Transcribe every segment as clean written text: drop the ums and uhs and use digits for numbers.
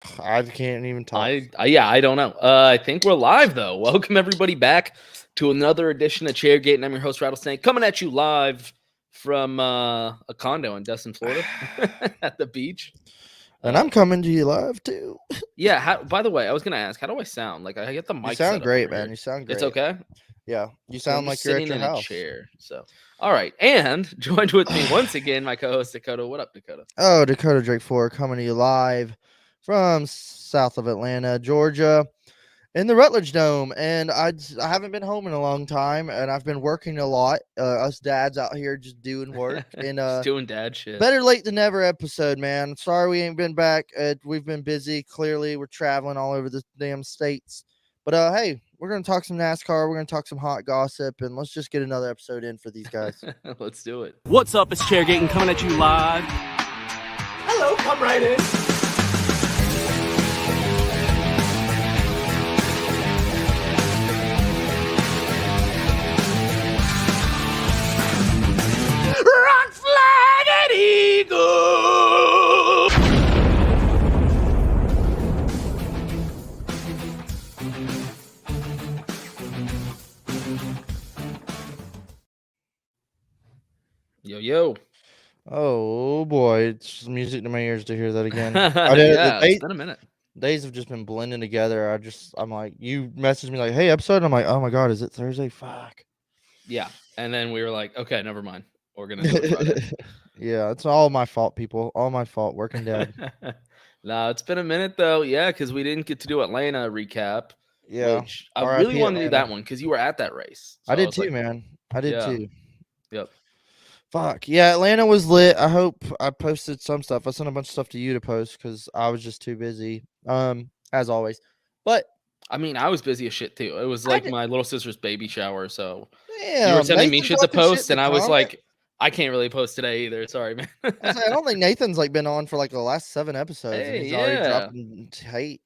I can't even talk. I don't know. I think we're live though. Welcome everybody back to another edition of Chairgatin. I'm your host Rattlesnake, coming at you live from a condo in Destin, Florida, at the beach. And I'm coming to you live too. Yeah. By the way, I was gonna ask, how do I sound? Like I get the mic. You sound set great, up man. here. You sound great. It's okay. Yeah, you So I'm sound like just you're at sitting your in house. a chair. So, all right, and joined with me once again, my co-host Dakota. What up, Dakota? Oh, Dakota Drake 4 coming to you live from south of Atlanta, Georgia, in the Rutledge Dome. And I haven't been home in a long time, and I've been working a lot. Us dads out here just doing work. And Just doing dad shit. better late than never episode, man. Sorry we ain't been back. We've been busy. Clearly, we're traveling all over the damn states. But hey, we're gonna talk some NASCAR. We're gonna talk some hot gossip, and let's just get another episode in for these guys. Let's do it. What's up? It's Chairgatin coming at you live. Hello, come right in. Rock, flag, and eagle. Yo. Oh boy, it's music to my ears to hear that again. It's been a minute. Days have just been blending together. I'm like, you messaged me like, "Hey, episode." And I'm like, "Oh my god, is it Thursday? Fuck." Yeah, and then we were like, "Okay, never mind. We're gonna do it Friday." Yeah, it's all my fault, people. All my fault. Working dad. No, it's been a minute though. Yeah, because we didn't get to do Atlanta recap. Yeah, which I RIP really wanted to do Atlanta. that one because you were at that race. I did too, man. I did yeah. too. Yep. Fuck yeah, Atlanta was lit. I hope I posted some stuff. I sent a bunch of stuff to you to post because I was just too busy. As always. But I mean, I was busy as shit too. It was like my little sister's baby shower, so yeah, you were sending me shit to post, and I was like, I can't really post today either. Sorry, man. I don't think Nathan's like been on for like the last 7 episodes, and Hey, he's already dropping hate.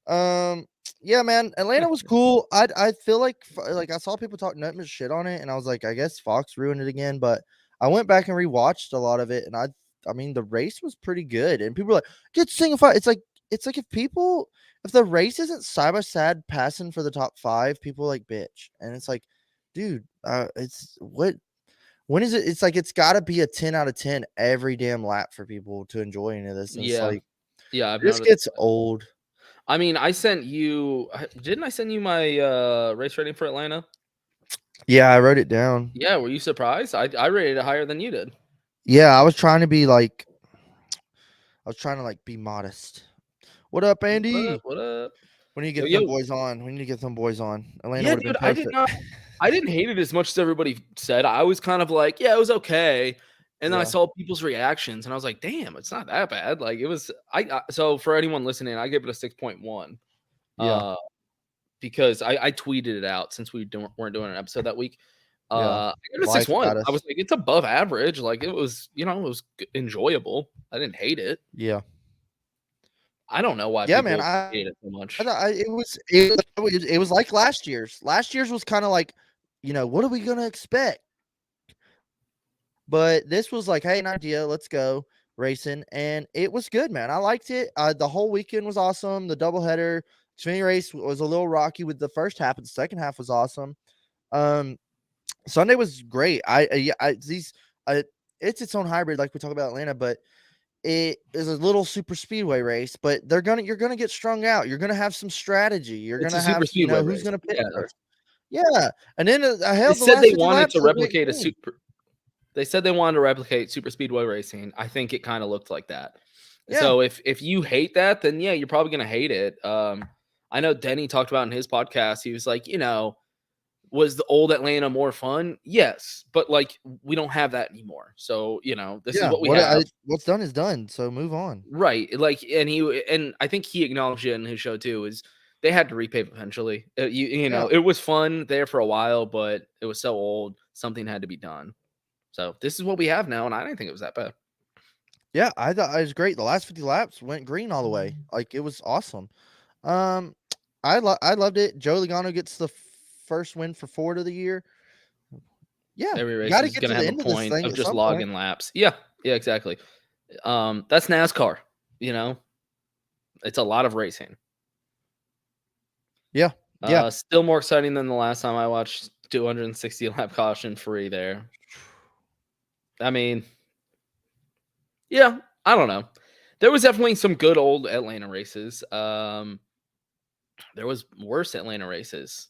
Yeah, man, Atlanta was cool. I feel like I saw people talk nothing but shit on it, and I was like, I guess Fox ruined it again. But I went back and rewatched a lot of it, and I mean, the race was pretty good. And people were like, get single file. It's like if the race isn't side by side passing for the top 5, people like bitch, and it's like, dude, it's what. When is it? It's like it's got to be a 10 out of 10 every damn lap for people to enjoy any of this. And it's like, this gets old. I mean, I sent you. Didn't I send you my race rating for Atlanta? Yeah, I wrote it down. Yeah, were you surprised? I rated it higher than you did. Yeah, I was trying to be like, be modest. What up, Andy? What up? We need to get some boys on. We need to get some boys on. Atlanta would have been perfect. I didn't hate it as much as everybody said. I was kind of like, yeah, it was okay. And then I saw people's reactions, and I was like, damn, it's not that bad. Like it was. So for anyone listening, I give it a 6.1. Yeah. Because I tweeted it out since we weren't doing an episode that week. Yeah. I gave it a 6.1. I was like, it's above average. Like it was, it was enjoyable. I didn't hate it. Yeah. I don't know why. Yeah, man, I hate it so much. It was like last year's. Last year's was kind of like, what are we gonna expect? But this was like, hey, an idea. Let's go racing, and it was good, man. I liked it. The whole weekend was awesome. The doubleheader Xfinity race was a little rocky with the first half, but the second half was awesome. Sunday was great. It's its own hybrid, like we talk about Atlanta, but it is a little super speedway race. But you're gonna get strung out. You're gonna have some strategy. You're gonna have who's gonna pick first. Yeah, and then they said they wanted to replicate a super. They said they wanted to replicate super speedway racing. I think it kind of looked like that. Yeah. So if you hate that, then yeah, you're probably gonna hate it. I know Denny talked about in his podcast. He was like, was the old Atlanta more fun? Yes, but like we don't have that anymore. So this is what we have. What's done is done. So move on. Right. Like, and I think he acknowledged it in his show too. Is they had to repave eventually. It was fun there for a while, but it was so old. Something had to be done. So this is what we have now, and I didn't think it was that bad. Yeah, I thought it was great. The last 50 laps went green all the way. Like it was awesome. I loved it. Joey Logano gets the first win for Ford of the year. Yeah, every race is going to have a point of just logging laps. Yeah, exactly. That's NASCAR. It's a lot of racing. Yeah. Still more exciting than the last time I watched 260 lap caution free there. I mean, yeah, I don't know. There was definitely some good old Atlanta races. There was worse Atlanta races.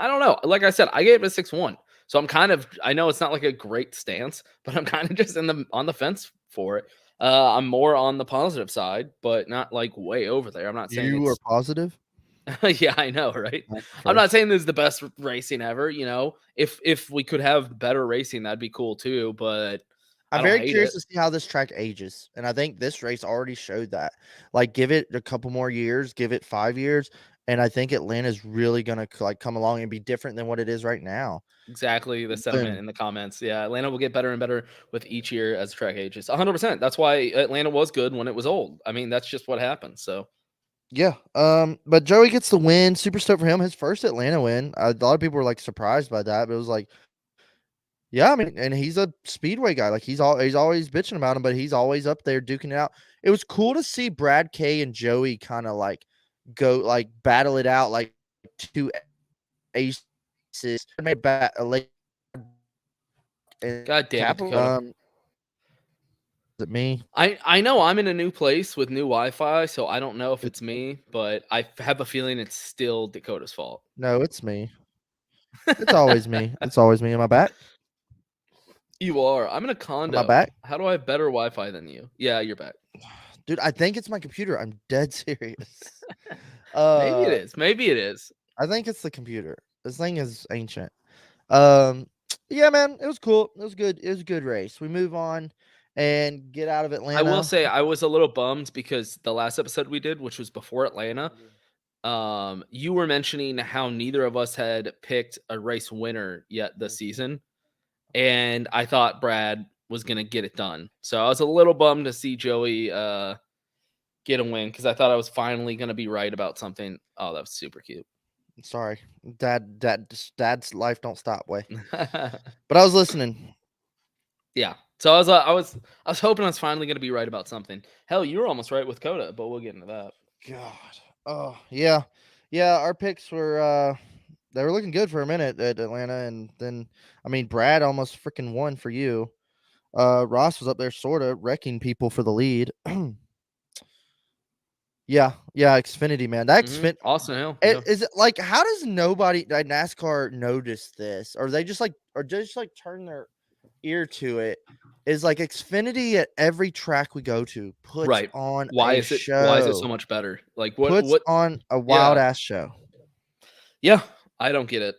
I don't know. Like I said, I gave it a 6-1. So I'm kind of, I know it's not like a great stance, but I'm kind of just on the fence for it. I'm more on the positive side, but not like way over there. I'm not saying You are positive. Yeah, I know, right? I'm not saying this is the best racing ever. If we could have better racing, that'd be cool too. But I'm very curious to see how this track ages, and I think this race already showed that. Like, give it a couple more years, give it 5 years, and I think Atlanta's really gonna like come along and be different than what it is right now. Exactly the sentiment in the comments. Yeah, Atlanta will get better and better with each year as the track ages. 100%. That's why Atlanta was good when it was old. I mean, that's just what happens. So. Yeah. But Joey gets the win. Super stoked for him. His first Atlanta win. A lot of people were like surprised by that, but it was like, yeah, I mean, and he's a speedway guy. Like he's always bitching about him, but he's always up there duking it out. It was cool to see Brad K and Joey kind of like go like battle it out like two aces. Made a late. God damn it, Dakota. Is it me? I know I'm in a new place with new Wi-Fi, so I don't know if it's me, but I have a feeling it's still Dakota's fault. No, it's me. It's always me. It's always me. Am I back? You are. I'm in a condo. Am I back? How do I have better Wi-Fi than you? Yeah, you're back. Dude, I think it's my computer. I'm dead serious. Maybe it is. Maybe it is. I think it's the computer. This thing is ancient. Yeah, man, it was cool. It was good. It was a good race. We move on and get out of Atlanta. I will say I was a little bummed because the last episode we did, which was before Atlanta, you were mentioning how neither of us had picked a race winner yet this season. And I thought Brad was going to get it done. So I was a little bummed to see Joey get a win because I thought I was finally going to be right about something. Oh, that was super cute. Sorry. Dad's life don't stop way. But I was listening. Yeah. So I was hoping I was finally going to be right about something. Hell, you were almost right with COTA, but we'll get into that. God. Oh, yeah. Yeah, our picks were they were looking good for a minute at Atlanta, and then I mean Brad almost freaking won for you. Ross was up there sort of wrecking people for the lead. Yeah, Xfinity, man. That Xfinity Austin Hill. Is it like how does nobody at NASCAR notice this? Or they just turn their ear to it? Is like Xfinity at every track we go to puts on why a is it show. Why is it so much better? Like what puts on a wild ass show. Yeah, I don't get it.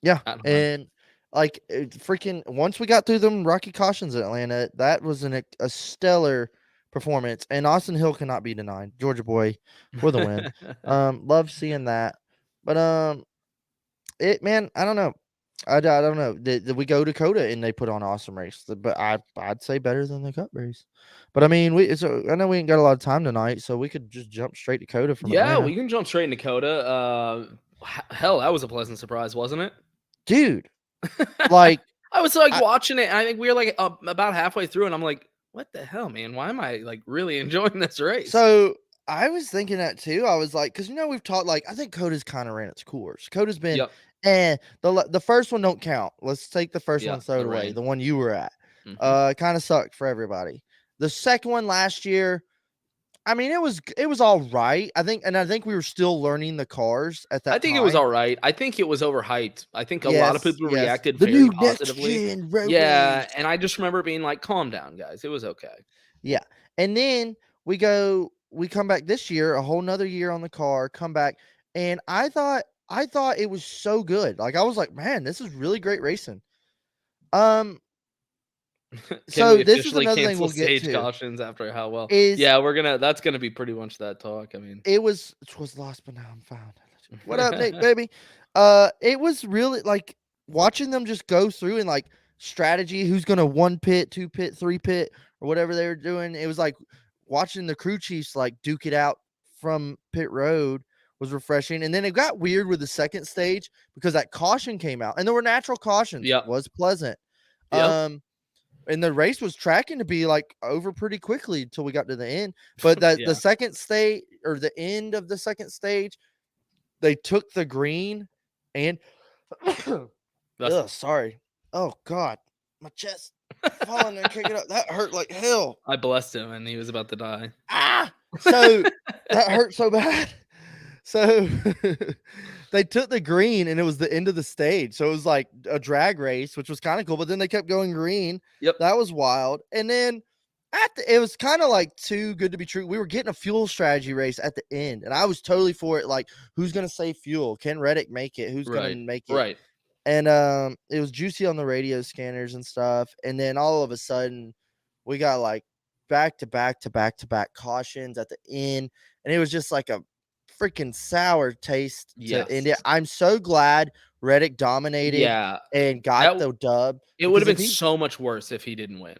Yeah, and like freaking once we got through them rocky cautions at Atlanta, that was a stellar performance, and Austin Hill cannot be denied. Georgia boy for the win. Love seeing that, but man, I don't know. I don't know. Did we go to COTA and they put on awesome race? But I'd say better than the Cup race. But I mean, I know we ain't got a lot of time tonight, so we could just jump straight to COTA from Atlanta. We can jump straight into COTA. Hell, that was a pleasant surprise, wasn't it, dude? Like I was like watching it. And I think we were like about halfway through, and I'm like, what the hell, man? Why am I like really enjoying this race? So I was thinking that too. I was like, because we've talked like I think COTA's kind of ran its course. COTA's been the first one don't count. Let's take the first one, throw it away. The one you were at, kind of sucked for everybody. The second one last year, I mean, it was all right. I think we were still learning the cars at that time. I think it was all right. I think it was overhyped. I think a lot of people reacted the very new positively. And I just remember being like, calm down, guys. It was okay. Yeah. And then we come back this year, a whole nother year on the car, come back. And I thought it was so good. Like, I was like, man, this is really great racing. So this is another thing we'll get to. Cautions after how well. That's gonna be pretty much that talk. I mean, it was lost, but now I'm found. What up, Nick, baby? It was really like watching them just go through and like strategy, who's gonna 1 pit, 2 pit, 3 pit, or whatever they were doing. It was like watching the crew chiefs like duke it out from pit road was refreshing. And then it got weird with the second stage because that caution came out and there were natural cautions. Was pleasant. and the race was tracking to be like over pretty quickly until we got to the end. But the second stage, or the end of the second stage, they took the green and sorry. Oh God, my chest falling and kicking up. That hurt like hell. I blessed him and he was about to die. So that hurt so bad. So they took the green and it was the end of the stage. So it was like a drag race, which was kind of cool. But then they kept going green. Yep. That was wild. And then it was kind of like too good to be true. We were getting a fuel strategy race at the end. And I was totally for it. Like, who's going to save fuel? Can Reddick make it? Who's going to make it? Right. And it was juicy on the radio scanners and stuff. And then all of a sudden we got like back to back cautions at the end. And it was just like a freaking sour taste to end it. I'm so glad Reddick dominated and got the dub. It would have been so much worse if he didn't win.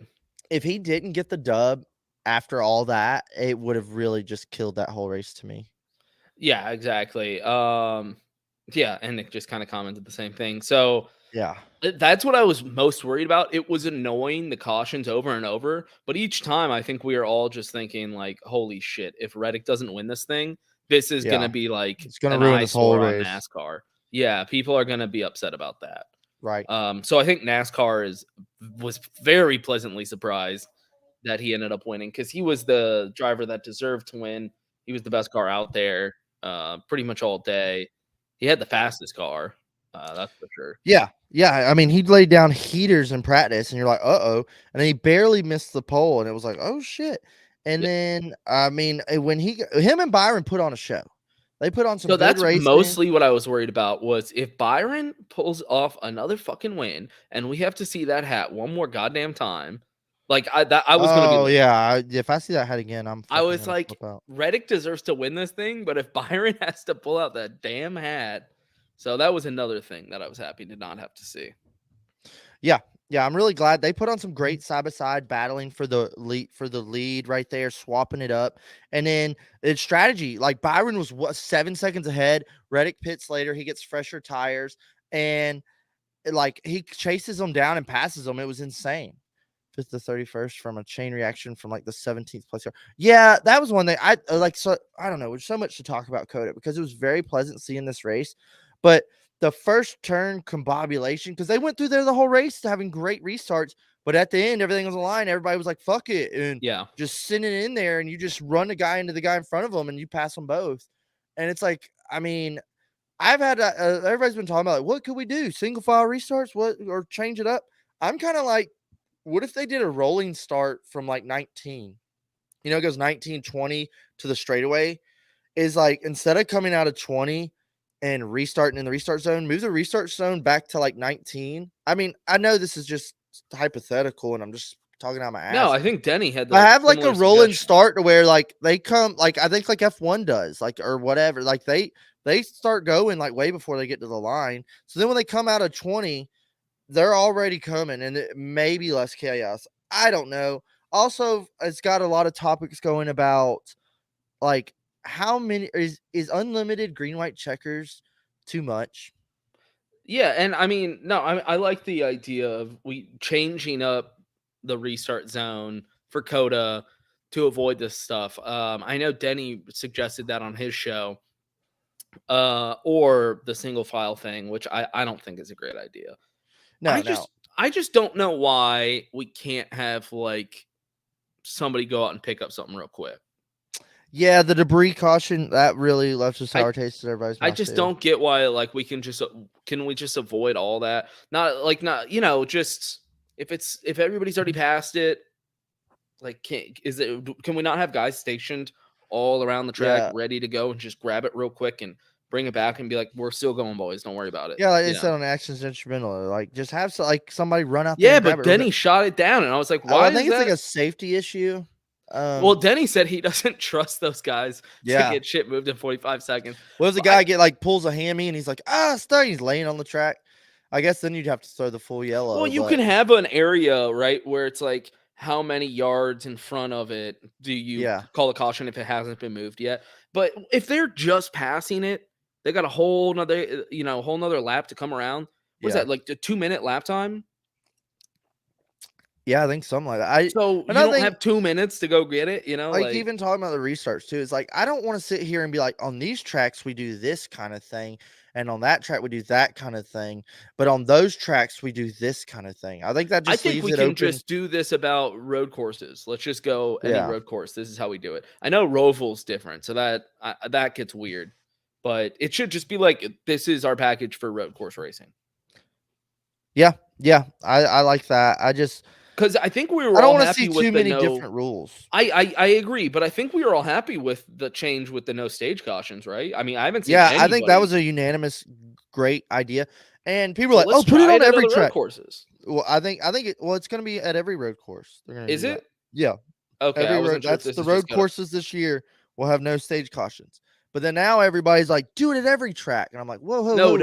If he didn't get the dub after all that, it would have really just killed that whole race to me. Yeah, exactly. Yeah, and Nick just kind of commented the same thing. So yeah, that's what I was most worried about. It was annoying, the cautions over and over, but each time I think we were all just thinking like, holy shit, if Reddick doesn't win this thing, this is going to be like, it's going to ruin this whole race. On NASCAR. Yeah, people are going to be upset about that. Right. So I think NASCAR was very pleasantly surprised that he ended up winning, because he was the driver that deserved to win. He was the best car out there pretty much all day. He had the fastest car. That's for sure. Yeah. I mean, he laid down heaters in practice, and you're like, and then he barely missed the pole, and it was like, oh shit. And then, I mean, when him and Byron put on a show, they put on some. So that's racing. Mostly what I was worried about was if Byron pulls off another fucking win, and we have to see that hat one more goddamn time. Like I was gonna be. Oh yeah, if I see that hat again, I was like, Reddick deserves to win this thing, but if Byron has to pull out that damn hat, so that was another thing that I was happy to not have to see. Yeah, I'm really glad they put on some great side by side battling for the lead right there, swapping it up, and then it's strategy. Like Byron was 7 seconds ahead. Reddick pits later, he gets fresher tires, and like he chases them down and passes them. It was insane. 5th to 31st from a chain reaction from like the 17th place car. Yeah, that was one thing I like. So I don't know. There's so much to talk about COTA because it was very pleasant seeing this race, but the first turn combobulation, because they went through there the whole race having great restarts, but at the end everything was aligned. Everybody was like, "Fuck it," and just sitting in there, and you just run a guy into the guy in front of them, and you pass them both. And it's like, I mean, I've had everybody's been talking about like, what could we do? Single file restarts, or change it up? I'm kind of like, what if they did a rolling start from like 19? You know, it goes 19, 20 to the straightaway. Is like, instead of coming out of 20 and restarting in the restart zone, move the restart zone back to like 19. I mean, I know this is just hypothetical and I'm just talking out my ass. No, I think Denny had I have like a rolling start to where like they come, like I think like F1 does, like, or whatever. Like they start going like way before they get to the line. So then when they come out of 20, they're already coming, and it may be less chaos. I don't know. Also, it's got a lot of topics going about like how many is unlimited green white checkers too much? Yeah, and I mean, no, I like the idea of we changing up the restart zone for COTA to avoid this stuff. I know Denny suggested that on his show, or the single file thing, which I don't think is a great idea. I just don't know why we can't have like somebody go out and pick up something real quick. Yeah, the debris caution that really left a sour taste in everybody's mouth. I just don't get why like we can we just avoid all that? Not you know, just if everybody's already passed it, like can we not have guys stationed all around the track ready to go and just grab it real quick and bring it back and be like, we're still going, boys. Don't worry about it. Yeah, like it said on Actions Instrumental, like just have somebody run out there. Yeah, but Denny shot it down, and I was like, why? I think it's like a safety issue. Well, Denny said he doesn't trust those guys to get shit moved in 45 seconds. What if the guy pulls a hammy and he's like, stuck, he's laying on the track? I guess then you'd have to throw the full yellow. Well, you can have an area, right, where it's like, how many yards in front of it do you call a caution if it hasn't been moved yet? But if they're just passing it, they got a whole nother lap to come around. What's that, like the 2-minute lap time? Yeah, I think something like that. So you don't have 2 minutes to go get it, like even talking about the restarts too. It's like I don't want to sit here and be like, on these tracks we do this kind of thing, and on that track we do that kind of thing, but on those tracks we do this kind of thing. I think that just leaves it open. Just do this about road courses. Let's just go any Yeah. road course. This is how we do it. I know Roval's different, so that gets weird, but it should just be like this is our package for road course racing. Yeah, I like that. Because I think we were I don't all want to happy see with too the many no. different rules. I agree, but I think we were all happy with the change with the no stage cautions, right? I mean, I haven't seen. Yeah, I think that was a unanimous great idea, and people were like, let's "Oh, put it try on at every other road track." courses. Well, I think it's going to be at every road course. They're going to Is do it? that. Yeah. Okay, Every I road. wasn't sure if That's this the is road just kinda courses this year will have no stage cautions. But then now everybody's like, do it at every track, and I'm like, whoa, No.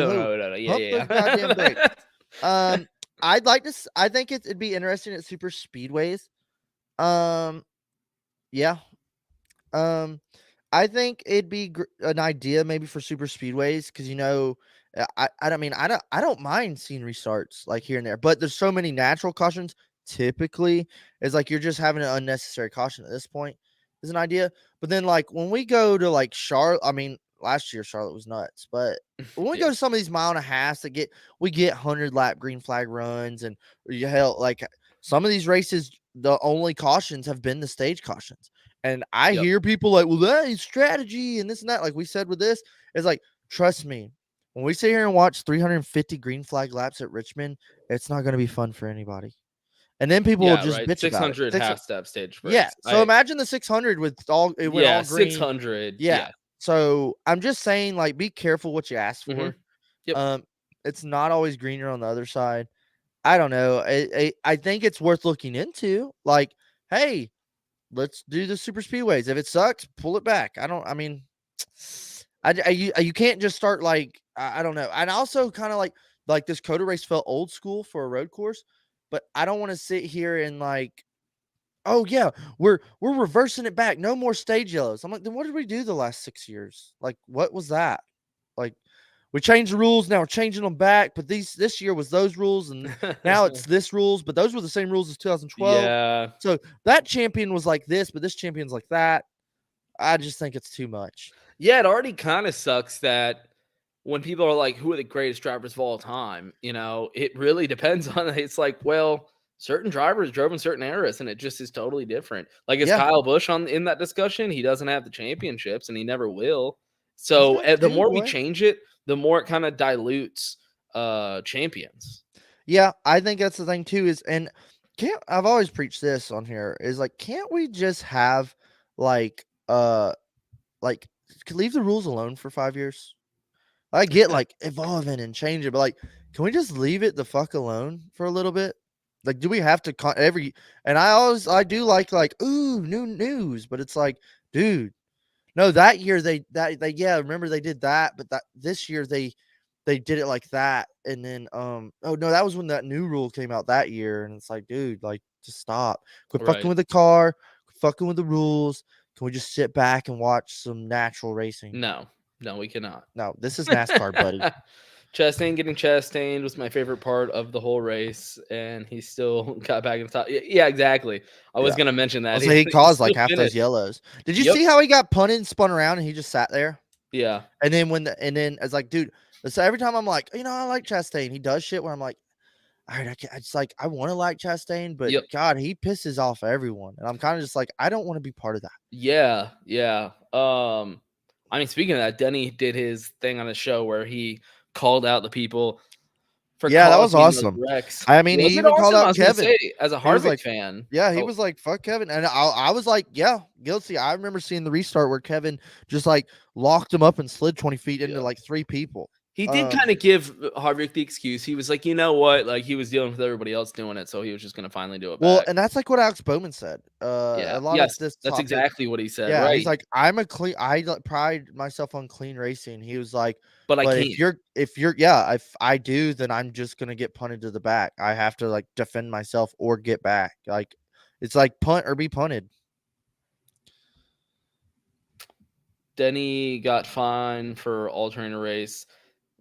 Yeah, pump those goddamn brakes. I'd like to. I think it'd be interesting at super speedways. Yeah. I think it'd be an idea maybe for super speedways because I don't mind seeing restarts like here and there, but there's so many natural cautions. Typically, it's like you're just having an unnecessary caution at this point. Is an idea, but then like when we go to like Charlotte, I mean last year Charlotte was nuts, but when we go to some of these mile and a halves that we get 100-lap green flag runs, and like some of these races, the only cautions have been the stage cautions. And I hear people like, well, that is strategy and this and that. Like we said with this, it's like, trust me, when we sit here and watch 350 green flag laps at Richmond, it's not going to be fun for anybody. And then people will just bitch 600 about it. half step stage breaks. Yeah. So imagine the 600 with all it went all green. 600. Yeah. So I'm just saying, like, be careful what you ask for. Mm-hmm. Yep. It's not always greener on the other side. I don't know. I think it's worth looking into. Like, hey, let's do the super speedways. If it sucks, pull it back. You can't just start like, I don't know. And also kind of like this COTA race felt old school for a road course, but I don't want to sit here and like, oh yeah, we're reversing it back. No more stage yellows. I'm like, then what did we do the last 6 years? Like, what was that? Like, we changed the rules. Now we're changing them back. But this year was those rules, and now it's this rules. But those were the same rules as 2012. Yeah. So that champion was like this, but this champion's like that. I just think it's too much. Yeah, it already kind of sucks that when people are like, "Who are the greatest drivers of all time?" It really depends on. It's like, well, certain drivers drove in certain eras, and it just is totally different. Like, is Kyle Busch in that discussion? He doesn't have the championships, and he never will. So the more we change it, the more it kind of dilutes champions. Yeah, I think that's the thing too. I've always preached this on here is like, can't we just have like leave the rules alone for 5 years? I get like evolving and changing, but like, can we just leave it the fuck alone for a little bit? Like, do we have to and I do like, ooh, new news, but it's like, dude, no, that year remember they did that, but this year they did it like that. And then, oh no, that was when that new rule came out that year. And it's like, dude, like, just stop, quit fucking with the car, quit fucking with the rules. Can we just sit back and watch some natural racing? No, we cannot. No, this is NASCAR, buddy. Chastain getting Chastained was my favorite part of the whole race, and he still got back in the top. Yeah, exactly. I was going to mention that. He caused like half those yellows. Did you see how he got punted and spun around and he just sat there? Yeah. And then it's like, dude, so every time I'm like, I like Chastain. He does shit where I'm like, all right, I want to like Chastain, but God, he pisses off everyone. And I'm kind of just like, I don't want to be part of that. Yeah. I mean, speaking of that, Denny did his thing on the show where he called out the people for that was awesome. I mean, he even called out Kevin as a Harvick fan. Yeah, he was like, fuck Kevin. And I was like, yeah, guilty. I remember seeing the restart where Kevin just like locked him up and slid 20 feet into like 3 people. He did kind of give Harvick the excuse. He was like, you know what? Like, he was dealing with everybody else doing it, so he was just going to finally do it back. Well, and that's like what Alex Bowman said. That's exactly what he said. Yeah, right? He's like, I pride myself on clean racing. He was like, but I can't. If I do, then I'm just going to get punted to the back. I have to like defend myself or get back. Like, it's like punt or be punted. Denny got fined for altering a race.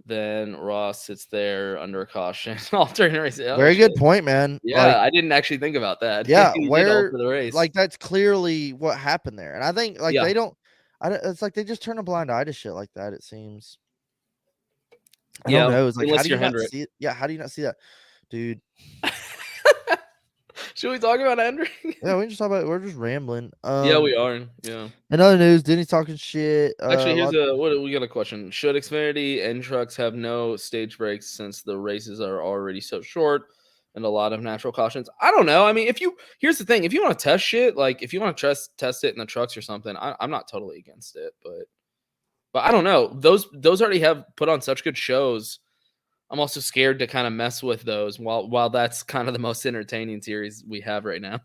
Then Ross sits there under a caution. Alternate race. Oh, Very good point, man. Yeah, like, I didn't actually think about that. Yeah, He did where alter the race. like that's clearly what happened there, and I think like Yeah. they don't. It's like they just turn a blind eye to shit like that. It seems. I don't know. It's like how do you not see it? Yeah, how do you not see that, dude? Should we talk about Hendrick? Yeah, we can just talk about. We're just rambling. Yeah, we are. Yeah. In other news, Denny's talking shit. Actually, here's we got a question. Should Xfinity and trucks have no stage breaks since the races are already so short and a lot of natural cautions? I don't know. I mean, here's the thing, if you want to test shit, like if you want to test it in the trucks or something, I'm not totally against it, but I don't know. Those already have put on such good shows. I'm also scared to kind of mess with those while that's kind of the most entertaining series we have right now.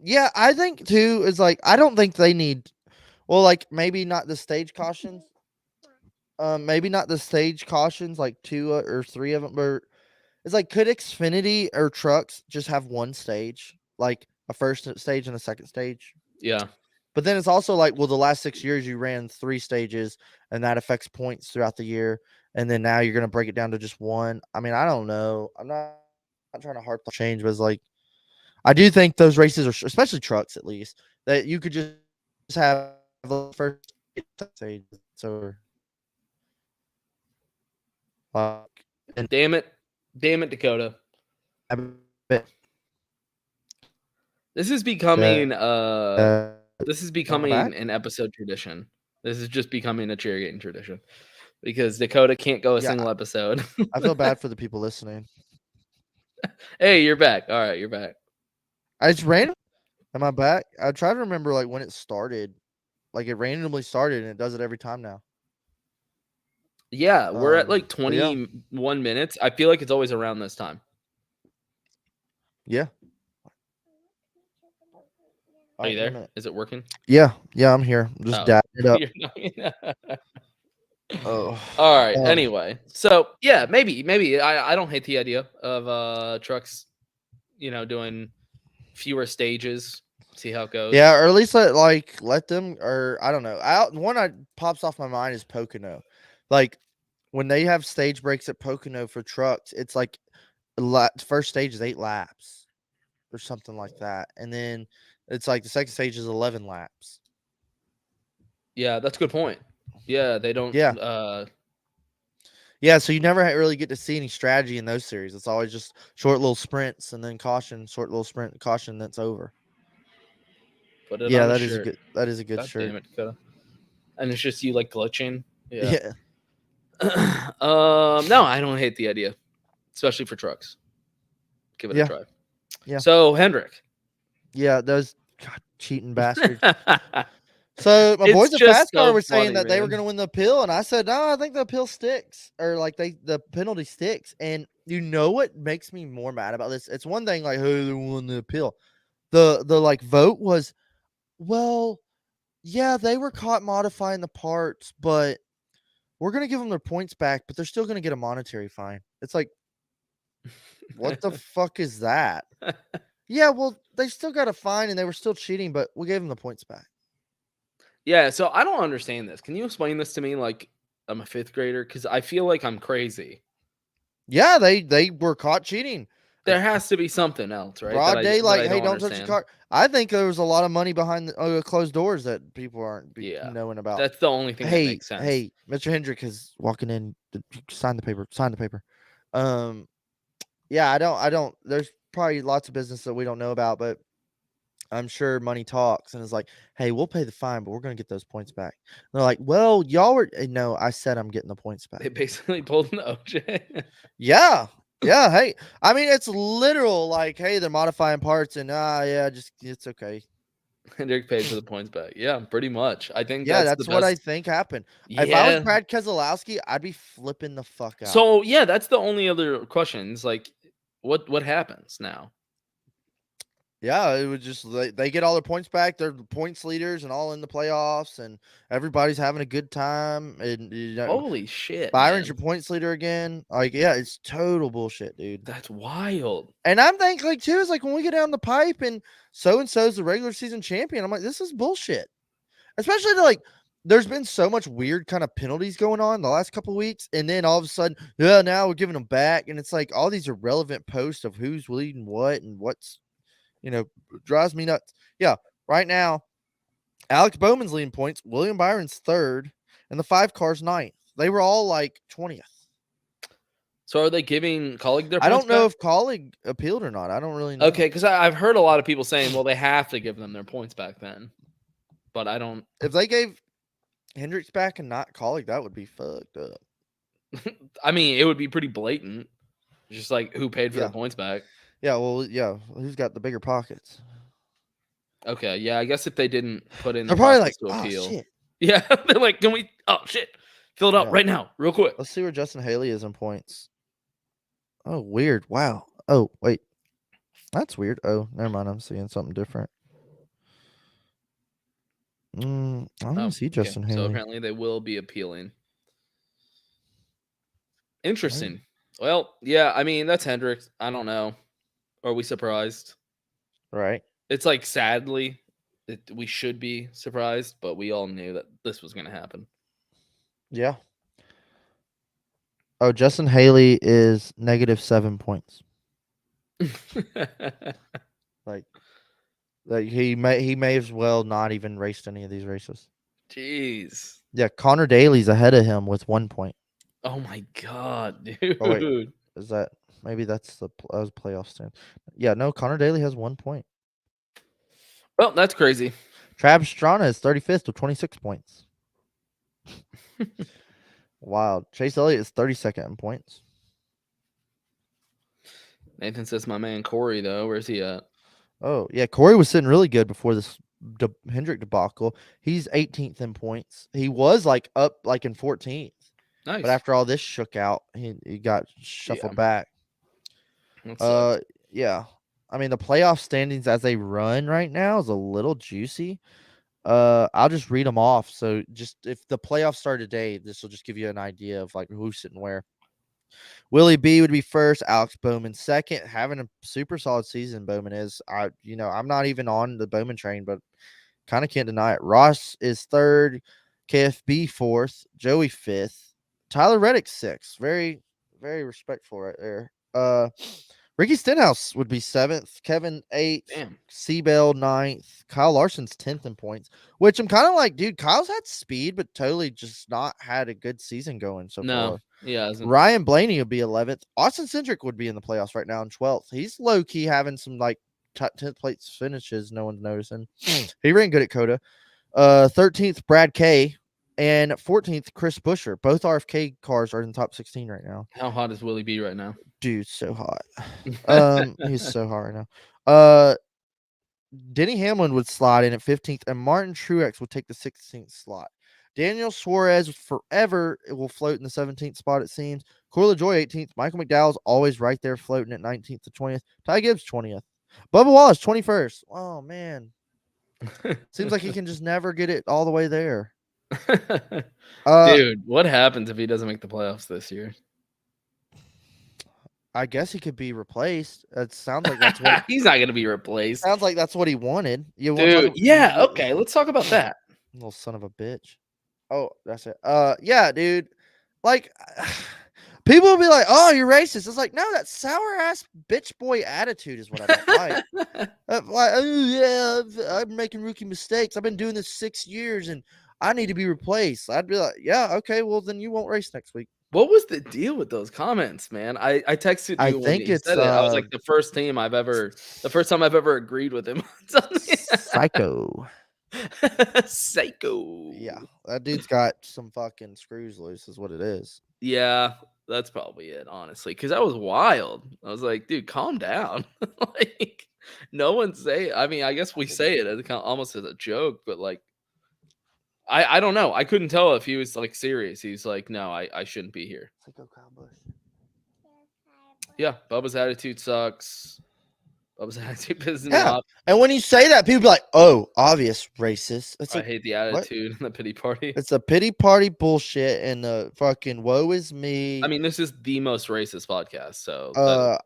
Yeah, I think too is like I don't think they need. Well, like maybe not the stage cautions. Maybe not the stage cautions, like 2 or 3 of them. But it's like, could Xfinity or trucks just have one stage, like a first stage and a second stage? Yeah. But then it's also like, well, the last 6 years you ran 3 stages, and that affects points throughout the year. And then now you're going to break it down to just one. I mean, I don't know. I'm not trying to harp on change, but it's like, I do think those races are, especially trucks at least, that you could just have the first stage. So, and damn it, Dakota. This is becoming an episode tradition. This is just becoming a Chairgatin tradition because Dakota can't go a single episode. I feel bad for the people listening. Hey, you're back. All right, you're back. I just random. Am I back? I try to remember like when it started. Like it randomly started and it does it every time now. Yeah, we're at like 21 minutes. I feel like it's always around this time. Yeah. Are you there? Is it working? Yeah, I'm here. Just dabbing it up. Oh. All right. Anyway, so yeah, maybe I don't hate the idea of trucks, doing fewer stages. See how it goes. Yeah, or at least let them, or I don't know. One that pops off my mind is Pocono. Like when they have stage breaks at Pocono for trucks, it's like first stage is 8 laps or something like that, and then it's like the second stage is 11 laps. Yeah, that's a good point. Yeah, they don't. Yeah. So you never really get to see any strategy in those series. It's always just short little sprints and then caution, short little sprint, caution. That's over. That is a good. That is a good shirt. Damn it, Dakota. And it's just you like glitching. Yeah. No, I don't hate the idea, especially for trucks. Give it a try. Yeah. So Hendrick. Yeah, those cheating bastards. So my boys at FastCar were saying that they were going to win the appeal, and I said, no, I think the appeal sticks, or like the penalty sticks. And you know what makes me more mad about this? It's one thing like who won the appeal. The like vote was, well, yeah, they were caught modifying the parts, but we're going to give them their points back, but they're still going to get a monetary fine. It's like, what the fuck is that? Yeah, well, they still got a fine and they were still cheating, but we gave them the points back. Yeah, so I don't understand this. Can you explain this to me like I'm a 5th grader? Because I feel like I'm crazy. Yeah, they were caught cheating. There has to be something else, right? Broad daylight, hey, don't touch your car. I think there was a lot of money behind the closed doors that people aren't knowing about. That's the only thing that makes sense. Hey, Mr. Hendrick is walking in. Sign the paper. Yeah, I don't. There's probably lots of business that we don't know about, but I'm sure money talks, and it's like, hey, we'll pay the fine, but we're going to get those points back. And they're like, well, y'all were, no, I said I'm getting the points back. They basically pulled an OJ. Yeah. Hey, I mean, it's literal, like, hey, they're modifying parts, and it's okay. Hendrick paid for the points back. Yeah, pretty much. I think that's what I think happened. Yeah. If I was Brad Keselowski, I'd be flipping the fuck out. So yeah, that's the only other question. It's like, what happens now? Yeah, it was just they get all their points back. They're the points leaders and all in the playoffs, and everybody's having a good time. And holy shit, Byron's your points leader again. Like, yeah, it's total bullshit, dude. That's wild. And I'm thinking like too is like when we get down the pipe and so is the regular season champion. I'm like, this is bullshit. Especially to like there's been so much weird kind of penalties going on the last couple of weeks, and then all of a sudden, yeah, now we're giving them back, and it's like all these irrelevant posts of who's leading what and what's, drives me nuts. Yeah, right now, Alex Bowman's leading points, William Byron's third, and the 5 cars ninth. They were all like 20th. So are they giving Colleague their points I don't know back? if Colleague appealed or not. I don't really know. Okay, because I've heard a lot of people saying, well, they have to give them their points back then. But I don't. If they gave Hendricks back and not Colleague, that would be fucked up. I mean, it would be pretty blatant. Just like who paid for the points back. Yeah, well, yeah. Who's got the bigger pockets? Okay, yeah. I guess if they didn't put in They're the probably like, to appeal. Oh, shit. Yeah, they're like, can we? Oh, shit. Fill it out right now, real quick. Let's see where Justin Haley is in points. Oh, weird. Wow. Oh, wait. That's weird. Oh, never mind. I'm seeing something different. I don't see Justin Haley. So apparently they will be appealing. Interesting. Right. Well, yeah, I mean, that's Hendricks. I don't know. Are we surprised? Right. It's like, sadly, we should be surprised, but we all knew that this was going to happen. Yeah. Oh, Justin Haley is -7 points. like he may as well not even raced any of these races. Jeez. Yeah, Connor Daly's ahead of him with 1 point. Oh my god, dude. Oh, wait. Is that maybe that's the playoff stand? Yeah, no, Connor Daly has 1 point. Well, that's crazy. Travis Strana is 35th with 26 points. Wild. Chase Elliott is 32nd in points. Nathan says my man Corey, though. Where's he at? Oh, yeah. Corey was sitting really good before this Hendrick debacle. He's 18th in points. He was up in 14th. Nice. But after all this shook out, he got shuffled back. Yeah. I mean, the playoff standings as they run right now is a little juicy. I'll just read them off. So just if the playoffs start today, this will just give you an idea of who's sitting where. Willie B would be first, Alex Bowman second, having a super solid season. Bowman is. I'm not even on the Bowman train, but kind of can't deny it. Ross is third, KFB fourth, Joey fifth, Tyler Reddick sixth. Very, very respectful right there. Ricky Stenhouse would be seventh, Kevin eighth, Seabell ninth, Kyle Larson's 10th in points, which I'm kind of like, dude, Kyle's had speed, but totally just not had a good season going so far. Yeah. Ryan Blaney would be 11th. Austin Cindric would be in the playoffs right now in 12th. He's low key having some 10th place finishes. No one's noticing. He ran good at COTA. 13th, Brad K. And 14th, Chris Buescher. Both RFK cars are in the top 16 right now. How hot is Willie B right now? Dude, so hot. He's so hot right now. Denny Hamlin would slide in at 15th, and Martin Truex would take the 16th slot. Daniel Suarez forever will float in the 17th spot, it seems. Corey LaJoy, 18th. Michael McDowell's always right there floating at 19th to 20th. Ty Gibbs, 20th. Bubba Wallace, 21st. Oh, man. Seems like he can just never get it all the way there. Dude, what happens if he doesn't make the playoffs this year? I guess he could be replaced. It sounds like that's what he's not going to be replaced. Sounds like that's what he wanted. Dude, yeah, okay. Let's talk about that. Little son of a bitch. Oh, that's it. Yeah, dude. People will be like, "Oh, you're racist." It's like, no, that sour ass bitch boy attitude is what I don't like. Oh yeah, I'm making rookie mistakes. I've been doing this 6 years, and I need to be replaced. I'd be like, yeah, okay, well then you won't race next week. What was the deal with those comments, man? I texted you. I think it's said it. I was like, the first time I've ever agreed with him. Psycho. Psycho. Yeah, that dude's got some fucking screws loose, is what it is. Yeah, that's probably it, honestly, because that was wild. I was like, dude, calm down. No one say. I mean, I guess we say it as almost as a joke, but I don't know. I couldn't tell if he was serious. He's like, no, I shouldn't be here. Yeah, Bubba's attitude sucks. Bubba's attitude pisses me off. And when you say that, people be like, oh, obvious racist. I hate the attitude and the pity party. It's a pity party bullshit and the fucking woe is me. I mean, this is the most racist podcast, so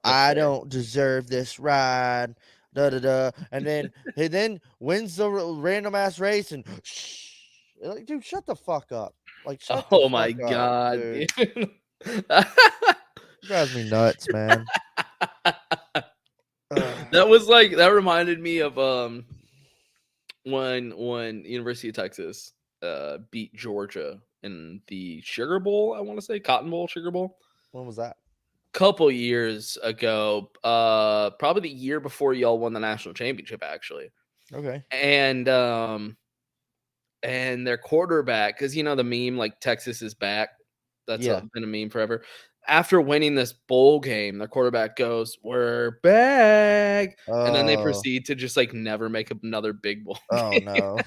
I don't deserve this ride. Da da da. And then he then wins the random ass race and Like, dude, shut the fuck up. Like, shut the Oh fuck my up, god, dude. dude. Drives me nuts, man. That reminded me of when University of Texas beat Georgia in the Sugar Bowl, I want to say Cotton Bowl, Sugar Bowl. When was that? Couple years ago, probably the year before y'all won the national championship, actually. Okay. And their quarterback, because the meme like Texas is back. That's been a meme forever. After winning this bowl game, their quarterback goes, "We're back," and then they proceed to just like never make another big bowl. Oh no.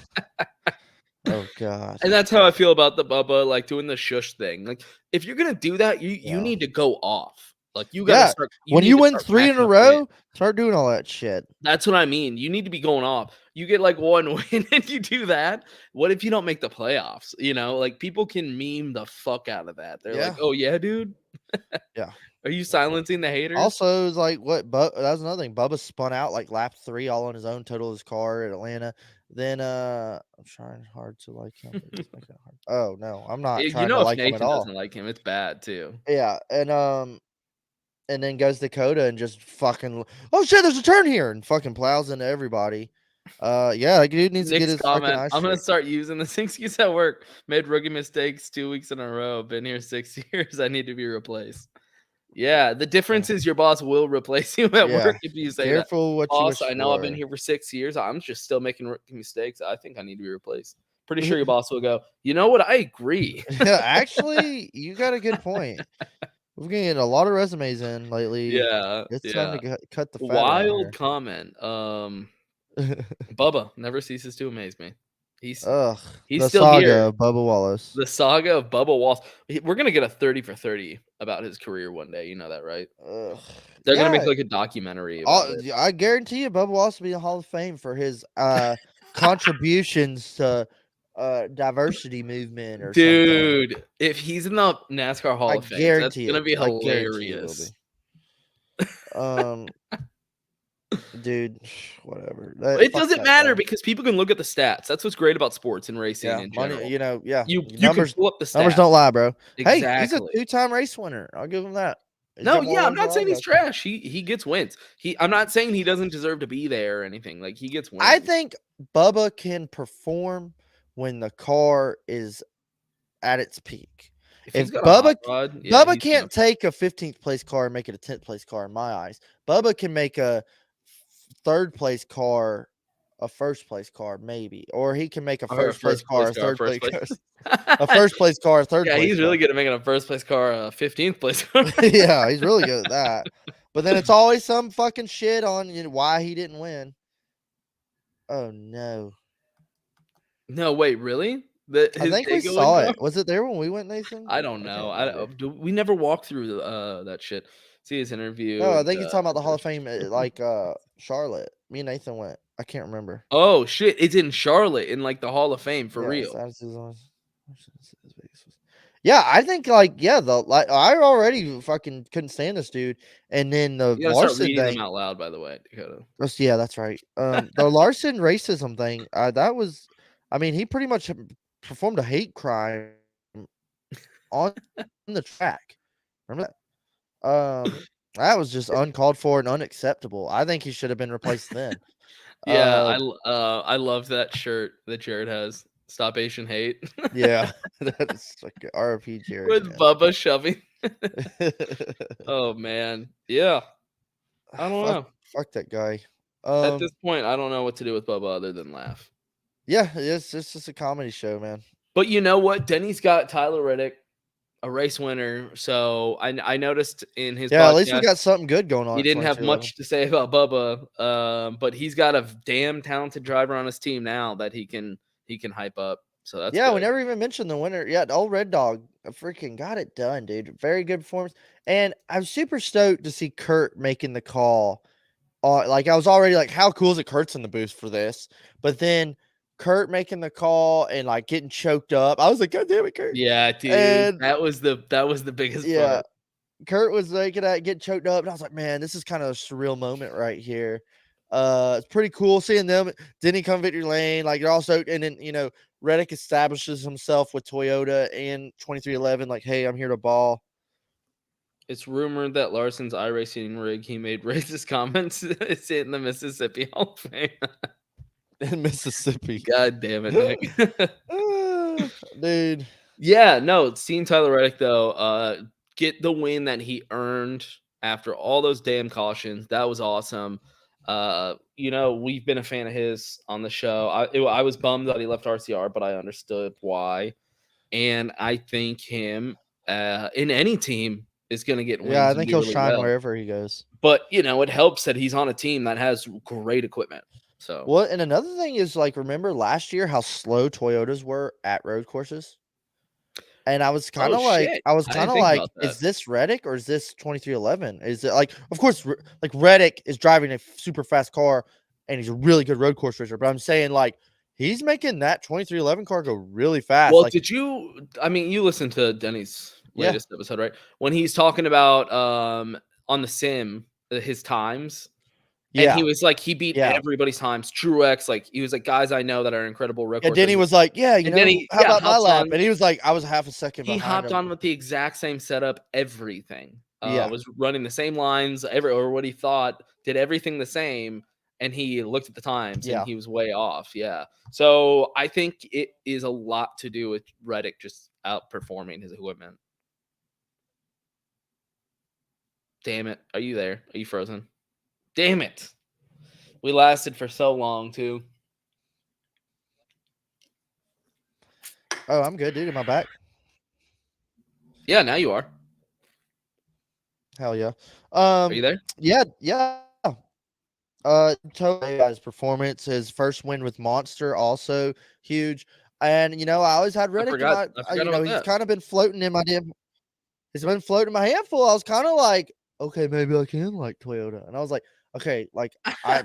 Oh god. And that's how I feel about the Bubba, like doing the shush thing. Like, if you're gonna do that, you need to go off. Like, you gotta start. When you win 3 in a row, start doing all that shit. That's what I mean. You need to be going off. You get like one win and you do that. What if you don't make the playoffs? Like people can meme the fuck out of that. They're like, "Oh yeah, dude." Yeah. Are you silencing the haters? Also, it's like what? That was another thing. Bubba spun out like lap 3 all on his own, totaled his car at Atlanta. Then I'm trying hard to like him. Oh no, I'm not trying to like him at all. Doesn't like him, it's bad too. Yeah, and then goes Dakota and just fucking, oh shit, there's a turn here, and fucking plows into everybody. Yeah, dude needs to get his fucking eyes I'm gonna straight. start using this excuse at work. Made rookie mistakes 2 weeks in a row. Been here 6 years. I need to be replaced. Yeah, the difference is your boss will replace you at work if you say Careful that. what Boss, you wish I know for. I've been here for 6 years. I'm just still making rookie mistakes. I think I need to be replaced. Pretty sure your boss will go, "You know what? I agree." Yeah, actually, you got a good point. We're getting a lot of resumes in lately. Yeah, it's time to cut the fat wild comment. Bubba never ceases to amaze me. He's the still saga here. of Bubba Wallace. The saga of Bubba Wallace. We're gonna get a 30 for 30 about his career one day. You know that, right? They're gonna make like a documentary. I guarantee you, Bubba Wallace will be in the Hall of Fame for his contributions to diversity movement or something. Dude, if he's in the NASCAR Hall of Fame, that's gonna be hilarious. Dude, whatever. It doesn't matter because people can look at the stats. That's what's great about sports and racing in general. Money, you can pull up the stats. Numbers don't lie, bro. Exactly. Hey, he's a 2-time race winner. I'll give him that. I'm not saying he's trash. He gets wins. I'm not saying he doesn't deserve to be there or anything. Like, he gets wins. I think Bubba can perform when the car is at its peak. If Bubba can't take a 15th place car and make it a 10th place car in my eyes. Bubba can make a 3rd place car a 1st place car, maybe, or he can make a 1st place car a 3rd place car. A 1st place car, a 3rd place. Yeah, he's really good at making a 1st place car a 15th place car. Yeah, he's really good at that. But then it's always some fucking shit on why he didn't win. Oh no. No, wait, really? I think we saw it. Was it there when we went, Nathan? I don't know. We never walked through that shit. See his interview. No, I think he's talking about the Hall of Fame, like Charlotte. Me and Nathan went. I can't remember. Oh shit! It's in Charlotte in like the Hall of Fame for real. Yeah, I think I already fucking couldn't stand this dude, and then the Larson thing. Them out loud, by the way, Dakota. Yeah, that's right. The Larson racism thing. That was, I mean, he pretty much performed a hate crime on the track. Remember that? That was just uncalled for and unacceptable. I think he should have been replaced then. Yeah, I love that shirt that Jared has. Stop Asian hate. Yeah, that's like RP Jared. With Bubba shoving. Oh man, yeah. I don't know. Fuck that guy. At this point, I don't know what to do with Bubba other than laugh. Yeah, it's just a comedy show, man. But you know what? Denny's got Tyler Reddick, a race winner. So I noticed in his podcast, at least we got something good going on. He didn't have much to say about Bubba, but he's got a damn talented driver on his team now that he can hype up. So that's good. We never even mentioned the winner. Yeah, the old Red Dog freaking got it done, dude. Very good performance. And I'm super stoked to see Kurt making the call. Like, I was already like, how cool is it Kurt's in the booth for this? But then Kurt making the call and like getting choked up. I was like, God damn it, Kurt. Yeah, dude. And that was the biggest part. Kurt was making that get choked up. And I was like, man, this is kind of a surreal moment right here. It's pretty cool seeing them. Denny come victory lane. Like, it also, and then, Reddick establishes himself with Toyota and 2311. Like, hey, I'm here to ball. It's rumored that Larson's iRacing rig he made racist comments is in the Mississippi Hall of Fame. In Mississippi. God damn it, Nick. Dude. Yeah, no, seeing Tyler Reddick, though, get the win that he earned after all those damn cautions. That was awesome. We've been a fan of his on the show. I was bummed that he left RCR, but I understood why. And I think him in any team is going to get wins. Yeah, I think he'll really shine well. wherever he goes. But, it helps that he's on a team that has great equipment. So, well, and another thing is, like, remember last year how slow Toyotas were at road courses? And I was kind of like, is this Reddick or is this 2311? Is it like, of course, like Reddick is driving a super fast car and he's a really good road course racer, but I'm saying, like, he's making that 2311 car go really fast. Well, like, you listened to Denny's latest episode, right? When he's talking about on the sim, his times. Yeah. And he was like, he beat everybody's times. Truex, like, he was like, guys I know that are incredible road courses. And Denny was like, how about my lap? And he was like, I was half a second behind him. He hopped on with the exact same setup, everything. Was running the same lines, or what he thought, did everything the same, and he looked at the times, and he was way off. Yeah. So I think it is a lot to do with Reddick just outperforming his equipment. Damn it. Are you there? Are you frozen? Damn it. We lasted for so long, too. Oh, I'm good, dude. Am I back? Yeah, now you are. Hell yeah. Are you there? Yeah. His performance, his first win with Monster, also huge. And, I always had Reddick. He's kind of been floating in my He's been floating in my handful. I was kind of like, okay, maybe I can like Toyota. And I was like, okay, like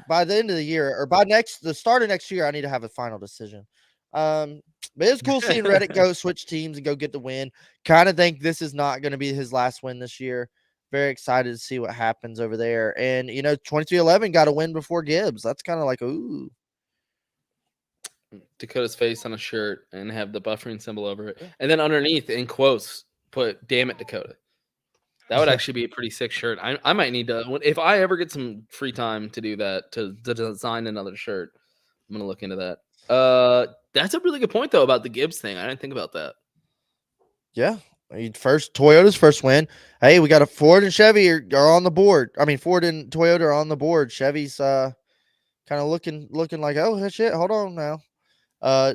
by the end of the year or the start of next year, I need to have a final decision. But it's cool seeing Reddick go switch teams and go get the win. Kind of think this is not going to be his last win this year. Very excited to see what happens over there. And, 2311 got a win before Gibbs. That's kind of like, ooh. Dakota's face on a shirt and have the buffering symbol over it. And then underneath, in quotes, put, damn it, Dakota. That would actually be a pretty sick shirt. I might need to, if I ever get some free time to do that, to design another shirt, I'm going to look into that. That's a really good point, though, about the Gibbs thing. I didn't think about that. Yeah. Toyota's first win. Hey, we got a Ford and Chevy are on the board. I mean, Ford and Toyota are on the board. Chevy's kind of looking like, oh, shit, hold on now.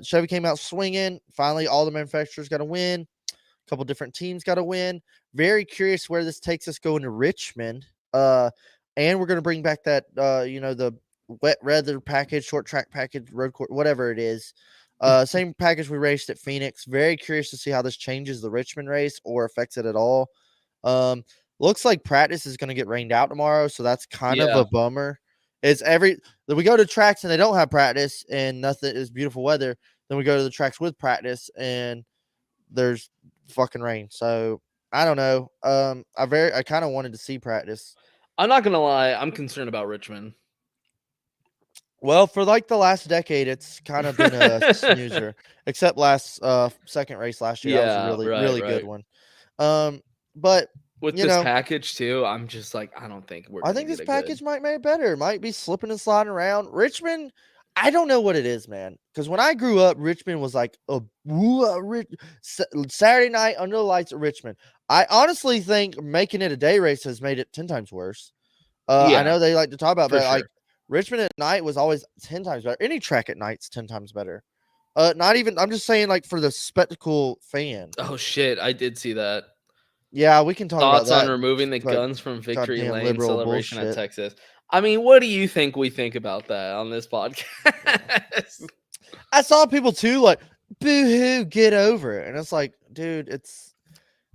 Chevy came out swinging. Finally, all the manufacturers got a win. A couple different teams got a win. Very curious where this takes us going to Richmond. And we're going to bring back that, the wet weather package, short track package, road course, whatever it is. Same package we raced at Phoenix. Very curious to see how this changes the Richmond race or affects it at all. Looks like practice is going to get rained out tomorrow, so that's kind of a bummer. We go to tracks and they don't have practice and nothing is beautiful weather. Then we go to the tracks with practice and there's fucking rain. So I don't know. I kind of wanted to see practice. I'm not gonna lie, I'm concerned about Richmond. Well, for like the last decade, it's kind of been a snoozer. Except second race last year, that was a really good one. But with this package too, I'm just like, I don't think I think this package might make it better. It might be slipping and sliding around. Richmond, I don't know what it is, man. Because when I grew up, Richmond was like Saturday night under the lights at Richmond. I honestly think making it a day race has made it 10 times worse. I know they like to talk about that. Sure. Like Richmond at night was always 10 times better. Any track at night's 10 times better. Not even. I'm just saying, like for the spectacle fan. Oh shit! I did see that. Yeah, we can talk about that. Thoughts on removing the guns from Victory Lane celebration at Texas. I mean, what do you think we think about that on this podcast? I saw people too like, boo-hoo, get over it. And it's like, dude, it's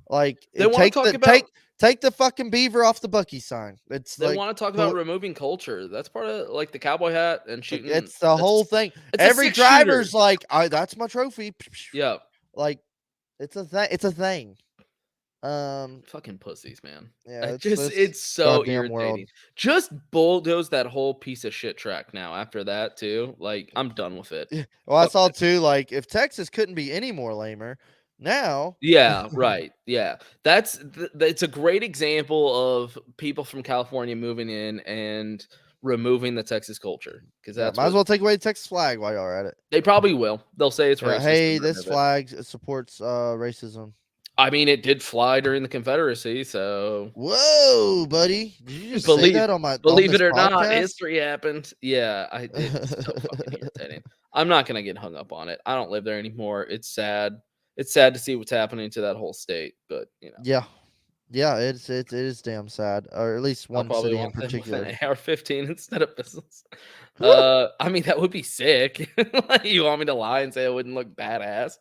like take the fucking beaver off the Bucky sign. They want to talk about removing culture. That's part of like the cowboy hat and shooting. It's the whole thing. Every driver's like, that's my trophy. Yeah. Like it's a thing. Fucking pussies, man. Yeah, It's so irritating. World. Just bulldoze that whole piece of shit track now. After that, too, like I'm done with it. Yeah. Well, I saw too. Like, if Texas couldn't be any more lamer, now. Yeah, right. Yeah, it's a great example of people from California moving in and removing the Texas culture because that's might as well take away the Texas flag while y'all are at it. They probably will. They'll say it's racist. Hey, this flag supports racism. I mean, it did fly during the Confederacy, so. Whoa, buddy! Did you just say that on my? Believe it or podcast? not, history happened. Yeah, it's so fucking irritating. I'm not gonna get hung up on it. I don't live there anymore. It's sad. It's sad to see what's happening to that whole state, but you know. Yeah, it is damn sad, or at least one city in particular. An AR-15 instead of pistols. I mean, that would be sick. You want me to lie and say it wouldn't look badass?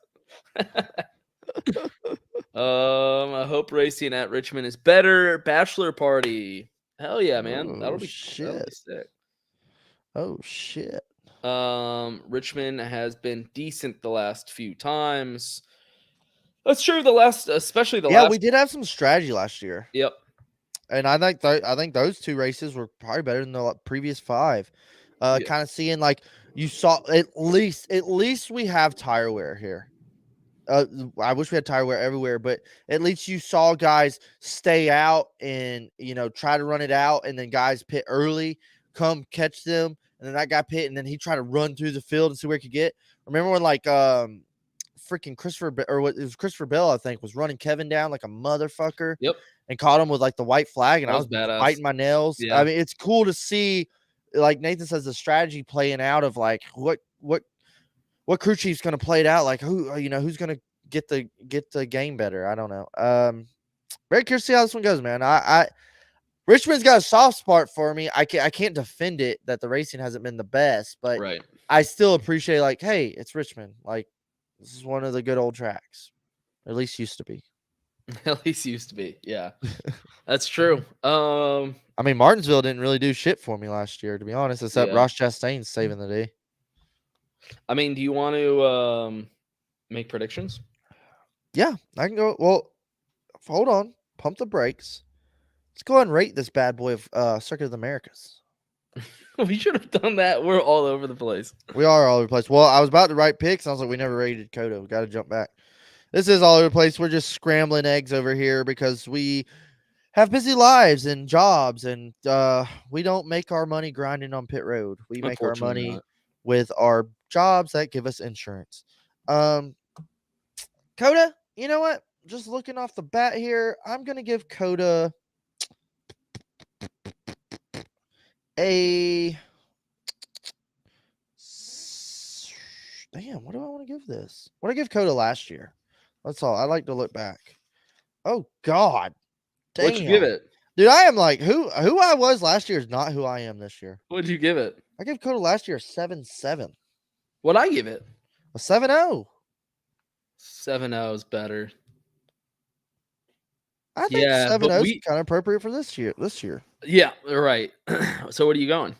I hope racing at Richmond is better. Bachelor party. Hell yeah, man. That'll be sick. Oh shit. Richmond has been decent the last few times. That's true. Especially the last. Yeah, we did have some strategy last year. Yep. And I think those 2 races were probably better than the previous 5. Kind of seeing like you saw at least we have tire wear here. I wish we had tire wear everywhere, but at least you saw guys stay out and try to run it out, and then guys pit early, come catch them, and then that guy pit, and then he tried to run through the field and see where he could get. Remember when freaking Christopher Bell, I think, was running Kevin down like a motherfucker. Yep. And caught him with like the white flag, and I was biting my nails. Yeah. I mean, it's cool to see, like Nathan says, the strategy playing out of like what crew chief's going to play it out, like who's going to get the game better. I don't know. Very curious to see how this one goes, man. Richmond's got a soft spot for me. I can't defend it that the racing hasn't been the best, but right. I still appreciate like, hey, it's Richmond. Like, this is one of the good old tracks, or at least used to be. At least used to be. Yeah, that's true. I mean, Martinsville didn't really do shit for me last year, to be honest, except Ross Chastain saving the day. I mean, do you want to make predictions? Yeah, I can go. Well, hold on. Pump the brakes. Let's go ahead and rate this bad boy of Circuit of the Americas. We should have done that. We're all over the place. We are all over the place. Well, I was about to write picks. I was like, we never rated COTA. We got to jump back. This is all over the place. We're just scrambling eggs over here because we have busy lives and jobs, and we don't make our money grinding on pit road. We make our money with our jobs that give us insurance. COTA, you know what? Just looking off the bat here, I'm going to give COTA a... Damn, what do I want to give this? What did I give COTA last year? That's all. I like to look back. Oh, God. Damn. What'd you give it? Dude, I am like, who I was last year is not who I am this year. What'd you give it? I gave COTA last year a 7-7. What'd I give it? A 7-0. 7-0 is better. I think 7-0 is kind of appropriate for this year. Yeah, right. So what are you going?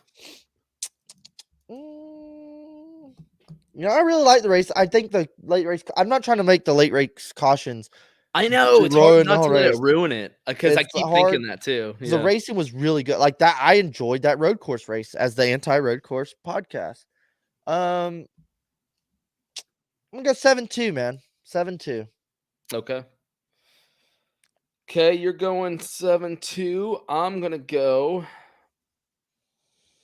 I really like the race. I think the late race. I'm not trying to make the late race cautions. I know it's hard not to let it ruin it because I keep thinking that too. Yeah. The racing was really good. Like that, I enjoyed that road course race as the anti-road course podcast. I'm gonna go 7-2, man. 7-2. Okay, you're going 7-2. I'm gonna go.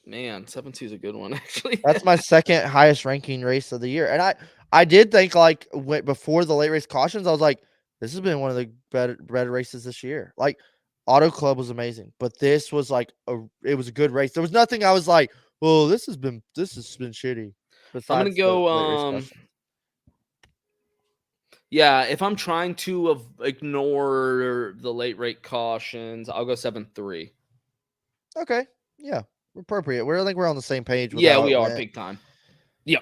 Man, 7-2 is a good one, actually. That's my second highest ranking race of the year. And I did think, like, before the late race cautions, I was like, this has been one of the better races this year. Like, Auto Club was amazing, but this was like it was a good race. There was nothing I was like, well, this has been shitty. I'm gonna go yeah, if I'm trying to ignore the late rate cautions, I'll go 7-3. Okay. Yeah. Appropriate. I think we're on the same page. Yeah, we are big time. Yeah.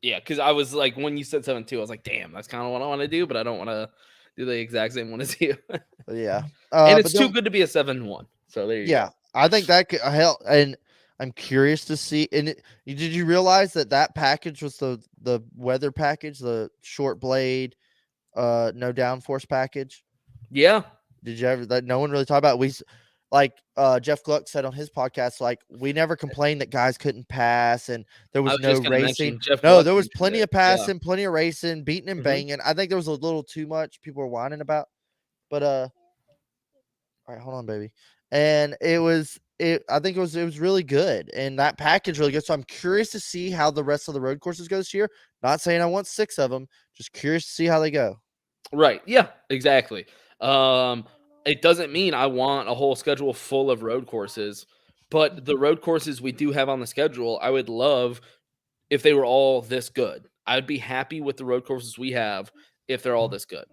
Yeah, because I was like, when you said 7-2, I was like, damn, that's kind of what I want to do, but I don't want to do the exact same one as you. Yeah. And it's too good to be a 7-1. So there you go. I think that could help. And I'm curious to see. And did you realize that package was the weather package, the short blade, no downforce package? Yeah. Did you ever that no one really talked about? Jeff Gluck said on his podcast, like, we never complained that guys couldn't pass and there I was was no just gonna racing. mention Jeff No, Gluck there was mentioned plenty it. of passing, plenty of racing, beating and Mhm. banging. I think there was a little too much people were whining about. But all right, hold on, baby. And I think it was really good. And that package really good. So I'm curious to see how the rest of the road courses go this year. Not saying I want 6 of them, just curious to see how they go. Right. Yeah, exactly. It doesn't mean I want a whole schedule full of road courses, but the road courses we do have on the schedule, I would love if they were all this good. I'd be happy with the road courses we have if they're all this good.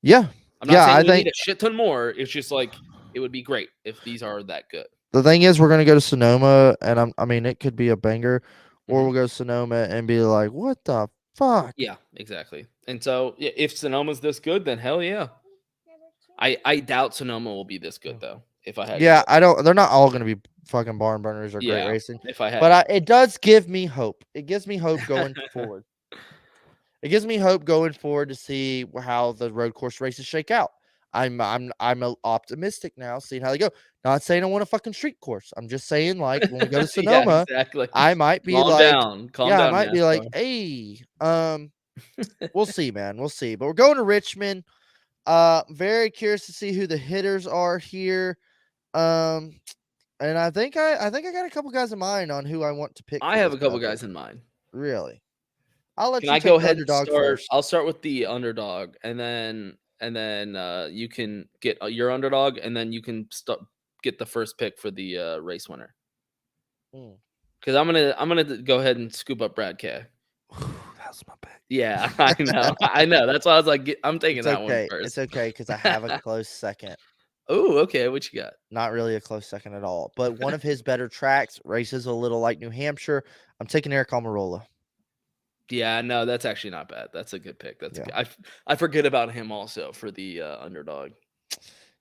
Yeah. I'm not Yeah, saying I we need think a shit ton more. It's just like it would be great if these are that good. the thing is we're gonna go to Sonoma, and I mean it could be a banger, or Mhm. we'll go to Sonoma and be like, what the fuck? Yeah, exactly. And so if Sonoma's this good, then hell yeah. I doubt Sonoma will be this good though. If I had to Yeah, guess. I don't. They're not all gonna be fucking barn burners or great Yeah, racing, if I had but to. it does give me hope. It gives me hope going forward. It gives me hope going forward to see how the road course races shake out. Optimistic now, seeing how they go. Not saying I want a fucking street course. I'm just saying, like, when we go to Yeah, Sonoma, exactly. I might be Calm like, down. Calm yeah, I down, might be like, NASCAR. hey, we'll see, man. We'll see. But we're going to Richmond. Very curious to see who the hitters are here. Um, and I think I got a couple guys in mind on who I want to pick I for have this a couple battle. guys in mind. Really, I'll let Can you I go take the ahead and underdog start? first. I'll start with the underdog, and then you can get your underdog, and then you can get the first pick for the race winner. Mm. Because I'm gonna go ahead and scoop up Brad K. That's my pick. Yeah, I know, I know. That's why I was like, I'm taking It's that one okay. It's first. okay because I have a close second. Oh, okay. What you got? Not really a close second at all, but one of his better tracks races a little like New Hampshire. I'm taking Eric Almirola. Yeah, no, that's actually not bad. That's a good pick. That's Yeah. I forget about him also for the underdog.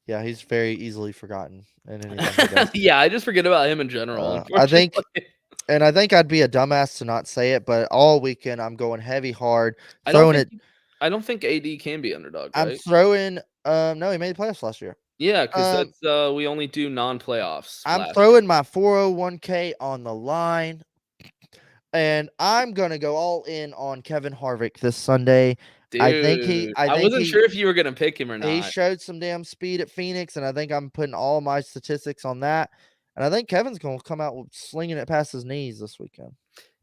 Yeah, he's very easily forgotten in anything he does. Yeah, I just forget about him in general. I think, Unfortunately, I think I'd be a dumbass to not say it, but all weekend I'm going heavy hard, I don't throwing think it. I don't think AD can be underdog, I'm right? throwing. No, he made the playoffs last year. Yeah, because Um, that's we only do non-playoffs I'm last year. throwing my 401k on the line, and I'm gonna go all in on Kevin Harvick this Sunday. Dude, I I think wasn't sure if you were gonna pick him or he not. showed some damn speed at Phoenix, and I think I'm putting all my statistics on that. And I think Kevin's gonna come out with slinging it past his knees this weekend.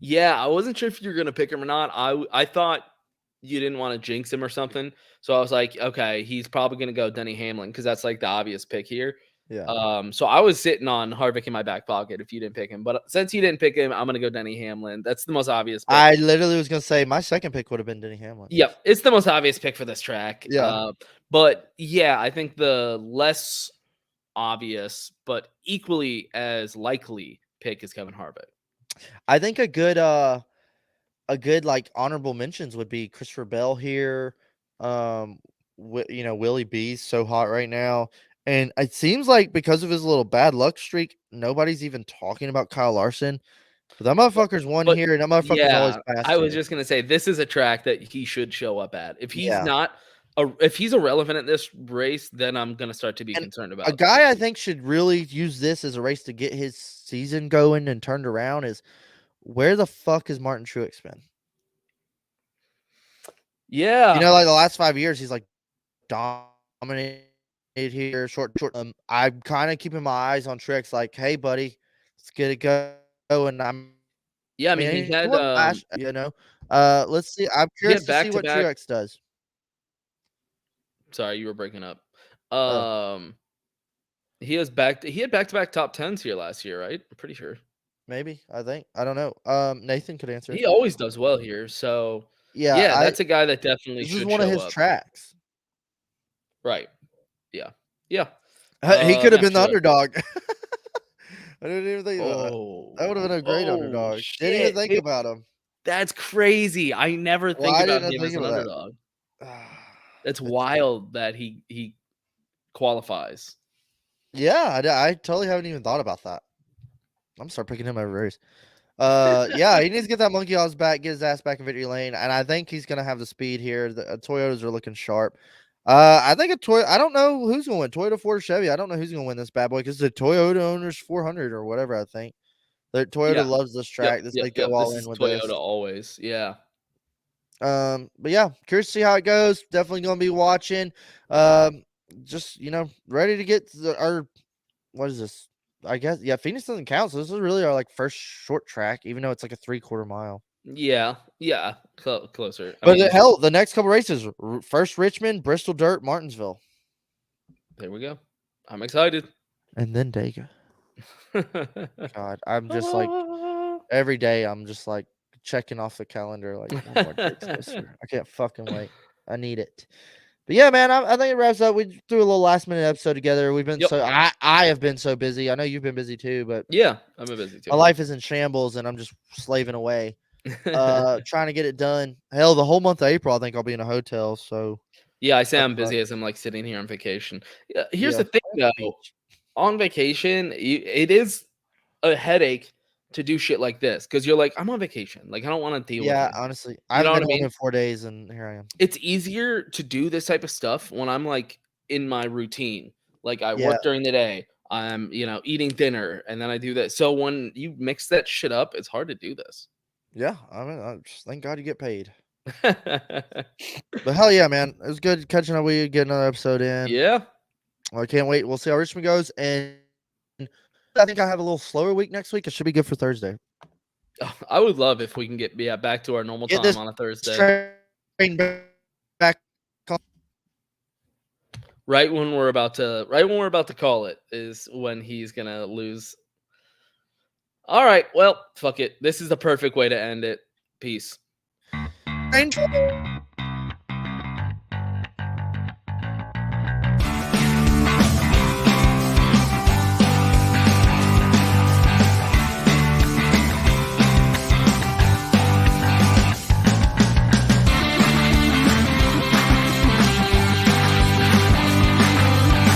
Yeah, I wasn't sure if you were gonna pick him or not. I thought you didn't want to jinx him or something. So I was like, okay, he's probably gonna go Denny Hamlin because that's like the obvious pick here. Yeah. So I was sitting on Harvick in my back pocket if you didn't pick him. But since you didn't pick him, I'm gonna go Denny Hamlin. That's the most obvious pick. I literally was gonna say my second pick would have been Denny Hamlin. Yep, it's the most obvious pick for this track. Yeah. But yeah, I think the less obvious but equally as likely pick is Kevin Harvick. I think a good like honorable mentions would be Christopher Bell here. Willie B's so hot right now. And it seems like because of his little bad luck streak, nobody's even talking about Kyle Larson. But that motherfucker's won But here, and that motherfucker's always yeah, passed I was here. just gonna say this is a track that he should show up at. If he's Yeah. not, if he's irrelevant at this race, then I'm gonna start to be And concerned a about guy I think should really use this as a race to get his season going and turned around is where the fuck has Martin Truex been? Yeah, Like the last 5 years, he's like dominated here, short. I'm kind of keeping my eyes on Truex, like, hey, buddy, let's get it going. yeah. I mean, He won last, let's see. I'm he curious had to see back to what back. Truex does. Sorry, you were breaking up. Oh, He had back to back top tens here last year, right? I'm pretty sure. maybe. I think. I don't know. Nathan could answer. He always does well here. So Yeah, yeah, that's a guy that definitely this is should one of show his up. tracks. Right. Yeah. Yeah. He could have been the Truex. underdog. I didn't even think about that. Oh, That would have been a great underdog. Didn't even shit, think dude, about him. that's crazy. I never think Why about didn't I him think as an of that? underdog. That's wild that he qualifies. Yeah, I totally haven't even thought about that. I'm gonna start picking him every race. Yeah, he needs to get that monkey off his back, get his ass back in victory lane, and I think he's gonna have the speed here. The Toyotas are looking sharp. I think a Toyota. I don't know who's going to win. Toyota, Ford, Chevy. I don't know who's going to win this bad boy because the Toyota owners 400 or whatever. I think Toyota loves this track. They go all in with Toyota this. always. Yeah. But yeah, curious to see how it goes. Definitely going to be watching. Just ready to get our what is this? I guess Phoenix doesn't count, so this is really our first short track, even though it's like a 3/4 mile. Yeah, closer. But hell, the next couple races: first Richmond, Bristol Dirt, Martinsville. There we go. I'm excited. And then Dega. God, I'm just every day. I'm just checking off the calendar. I can't fucking wait. I need it. But yeah, man, I think it wraps up. We threw a little last minute episode together. We've been I have been so busy. I know you've been busy too, but yeah, I've been busy too. My life is in shambles, and I'm just slaving away, trying to get it done. Hell, the whole month of April, I think I'll be in a hotel. So yeah, I say I'm busy as I'm sitting here on vacation. Here's the thing, though. On vacation, it is a headache to do shit like this because you're I'm on vacation. I don't want to deal with it. Yeah, honestly, I've been home in 4 days, and here I am. It's easier to do this type of stuff when I'm in my routine. I work during the day. I'm eating dinner, and then I do that. So when you mix that shit up, it's hard to do this. Yeah, I mean, thank God you get paid. But hell yeah, man, it was good catching up with you, getting another episode in. Yeah, I can't wait. We'll see how Richmond goes, and I think I have a little slower week next week. It should be good for Thursday. I would love if we can get back to our normal time on a Thursday. Back. Right when we're about to call it is when he's gonna lose. All right, well, fuck it. This is the perfect way to end it. Peace.